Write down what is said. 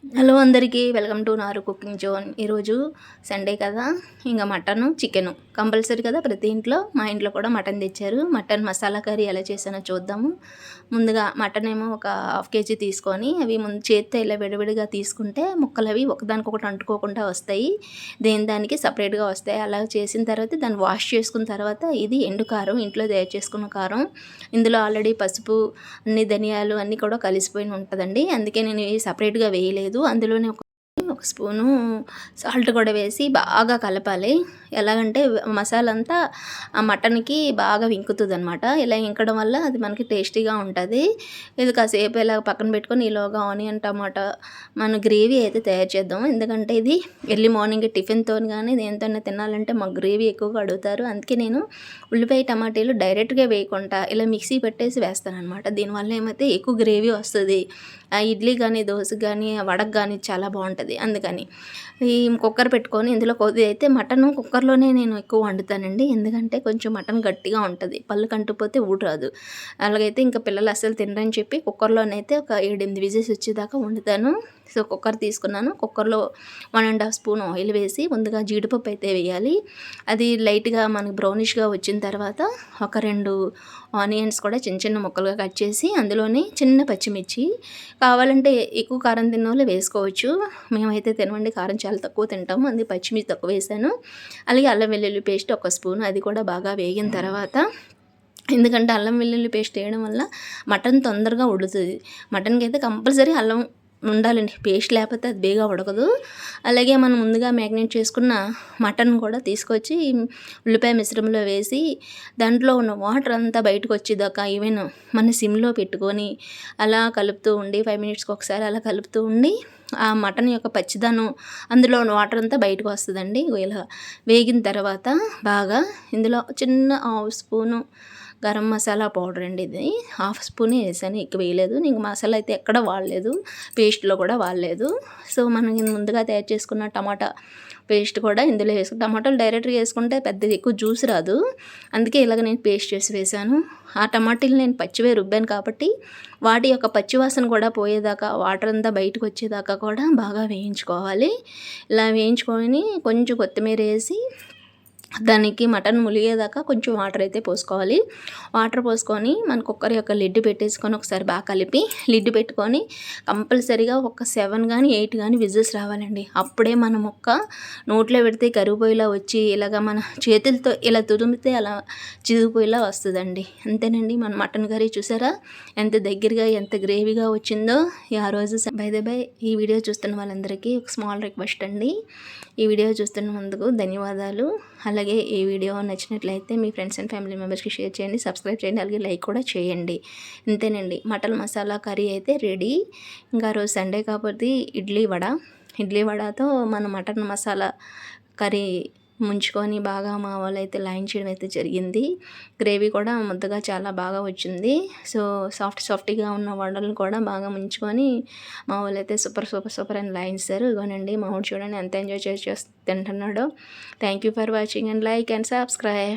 Hello అందరికీ welcome to నారు cooking zone. ఈరోజు సండే కదా, ఇంకా మటను చికెను కంపల్సరీ కదా ప్రతి ఇంట్లో. మా ఇంట్లో కూడా మటన్ తెచ్చారు. మటన్ మసాలా కర్రీ ఎలా చేసానో చూద్దాము. ముందుగా మటన్ ఏమో ఒక హాఫ్ కేజీ తీసుకొని అవి ముందు చేత్తో ఇలా విడివిడిగా తీసుకుంటే ముక్కలు అవి ఒకదానికొకటి అంటుకోకుండా వస్తాయి, దానికి సపరేట్గా వస్తాయి. అలా చేసిన తర్వాత దాన్ని వాష్ చేసుకున్న తర్వాత ఇది ఎండు కారం, ఇంట్లో తయారు చేసుకున్న కారం. ఇందులో ఆల్రెడీ పసుపు, అన్ని ధనియాలు అన్నీ కూడా కలిసిపోయి ఉంటుందండి. అందుకే నేను సపరేట్గా వేయలేదు. అందులోనే ఒక స్పూను సాల్ట్ కూడా వేసి బాగా కలపాలి. ఎలాగంటే మసాలా అంతా ఆ మటన్కి బాగా ఇంకుతుంది అనమాట. ఇలా ఇంకడం వల్ల అది మనకి టేస్టీగా ఉంటుంది. ఇది కాసేపు ఇలా పక్కన పెట్టుకొని ఈలోగా ఆనియన్ టమాటా మన గ్రేవీ అయితే తయారు చేద్దాం. ఎందుకంటే ఇది ఎర్లీ మార్నింగ్ టిఫిన్తో కానీ దేనితోనే తినాలంటే మాకు గ్రేవీ ఎక్కువగా అడుగుతారు. అందుకే నేను ఉల్లిపాయ టమాటాలు డైరెక్ట్గా వేయకుండా ఇలా మిక్సీ పెట్టేసి వేస్తాను అనమాట. దీనివల్ల ఏమైతే ఎక్కువ గ్రేవీ వస్తుంది. ఇడ్లీ కానీ, దోశ కానీ, వడకు కానీ చాలా బాగుంటుంది. అందుకని ఈ కుక్కర్ పెట్టుకొని ఇందులో కొద్ది అయితే మటన్ కుక్కర్లోనే నేను ఎక్కువ వండుతానండి. ఎందుకంటే కొంచెం మటన్ గట్టిగా ఉంటుంది, పళ్ళు కంటుపోతే ఊడు రాదు. అలాగైతే ఇంకా పిల్లలు అస్సలు తినరని చెప్పి కుక్కర్లోనైతే ఒక 7-8 విజిల్స్ వచ్చేదాకా వండుతాను. సో కుక్కర్ తీసుకున్నాను. కుక్కర్లో 1.5 స్పూన్ ఆయిల్ వేసి ముందుగా జీడిపప్పు అయితే వేయాలి. అది లైట్గా మనకు బ్రౌనిష్గా వచ్చిన తర్వాత ఒక 2 ఆనియన్స్ కూడా చిన్న చిన్న ముక్కలుగా కట్ చేసి అందులోనే చిన్న పచ్చిమిర్చి, కావాలంటే ఎక్కువ కారం తిన్న వాళ్ళు వేసుకోవచ్చు. మేమైతే తినమండి, కారం చాలా తక్కువ తింటాము, అందుకే పచ్చిమిర్చి తక్కువ వేసాను. అలాగే అల్లం వెల్లుల్లి పేస్ట్ 1 స్పూన్, అది కూడా బాగా వేగిన తర్వాత, ఎందుకంటే అల్లం వెల్లుల్లి పేస్ట్ వేయడం వల్ల మటన్ తొందరగా ఉడుతుంది. మటన్కి అయితే కంపల్సరీ అల్లం ఉండాలండి, పేస్ట్ లేకపోతే అది బేగా ఉడకదు. అలాగే మనం ముందుగా మ్యాగ్నేట్ చేసుకున్న మటన్ కూడా తీసుకొచ్చి ఉల్లిపాయ మిశ్రమంలో వేసి దాంట్లో ఉన్న వాటర్ అంతా బయటకు వచ్చేదాకా ఈవెన్ మన సిమ్లో పెట్టుకొని అలా కలుపుతూ ఉండి 5 మినిట్స్కి ఒకసారి అలా కలుపుతూ ఉండి ఆ మటన్ యొక్క పచ్చిదనం అందులో ఉన్న వాటర్ అంతా బయటకు వస్తుందండి. ఇలా వేగిన తర్వాత బాగా ఇందులో చిన్న 1/2 స్పూను గరం మసాలా పౌడర్ అండి, ఇది 1/2 స్పూనే వేసాను, ఎక్కువ వేయలేదు. నేను మసాలా అయితే ఎక్కడ వాడలేదు, పేస్ట్లో కూడా వాడలేదు. సో మనం ముందుగా తయారు చేసుకున్న టమాటా పేస్ట్ కూడా ఇందులో వేసుకుని, టమాటాలు డైరెక్ట్గా వేసుకుంటే పెద్దది ఎక్కువ జ్యూస్ రాదు, అందుకే ఇలాగ నేను పేస్ట్ చేసి వేసాను. ఆ టమాటాలు నేను పచ్చివే రుబ్బాను కాబట్టి వాటి యొక్క పచ్చివాసన కూడా పోయేదాకా, వాటర్ అంతా బయటకు వచ్చేదాకా కూడా బాగా వేయించుకోవాలి. ఇలా వేయించుకొని కొంచెం కొత్తిమీర వేసి దానికి మటన్ ములిగేదాకా కొంచెం వాటర్ అయితే పోసుకోవాలి. వాటర్ పోసుకొని మన కుక్కర్ యొక్క లిడ్ పెట్టేసుకొని ఒకసారి బాగా కలిపి లిడ్ పెట్టుకొని కంపల్సరీగా ఒక 7 కానీ 8 కానీ విజిల్స్ రావాలండి. అప్పుడే మన ముక్క నోట్లో పెడితే కరిగిపోయేలా వచ్చి ఇలాగ మన చేతులతో ఇలా తురిమితే అలా చిరిగిపోయేలా వస్తుందండి. అంతేనండి, మన మటన్ కర్రీ చూసారా ఎంత దగ్గరగా ఎంత గ్రేవీగా వచ్చిందో. ఆ రోజు బై ఈ వీడియో చూస్తున్న వాళ్ళందరికీ ఒక స్మాల్ రిక్వెస్ట్ అండి, ఈ వీడియో చూస్తున్నందుకు ధన్యవాదాలు. అలాగే ఈ వీడియో నచ్చినట్లయితే మీ ఫ్రెండ్స్ అండ్ ఫ్యామిలీ మెంబర్స్కి షేర్ చేయండి, సబ్స్క్రైబ్ చేయండి, అలాగే లైక్ కూడా చేయండి. అంతేనండి, మటన్ మసాలా కర్రీ అయితే రెడీ. ఇంకా రోజు సండే కాబట్టి ఇడ్లీ వడతో మన మటన్ మసాలా కర్రీ ముంచుకొని బాగా మా వాళ్ళు అయితే లైన్ చేయడం అయితే జరిగింది. గ్రేవీ కూడా ముద్దగా చాలా బాగా వచ్చింది. సో సాఫ్ట్గా ఉన్న వడలను కూడా బాగా ముంచుకొని మా వాళ్ళు అయితే సూపర్ అని లైన్ ఇస్తారు. ఇగోనండి మా వాడు చూడండి ఎంత ఎంజాయ్ చేసి తింటున్నాడో. Thank you for watching and like and subscribe.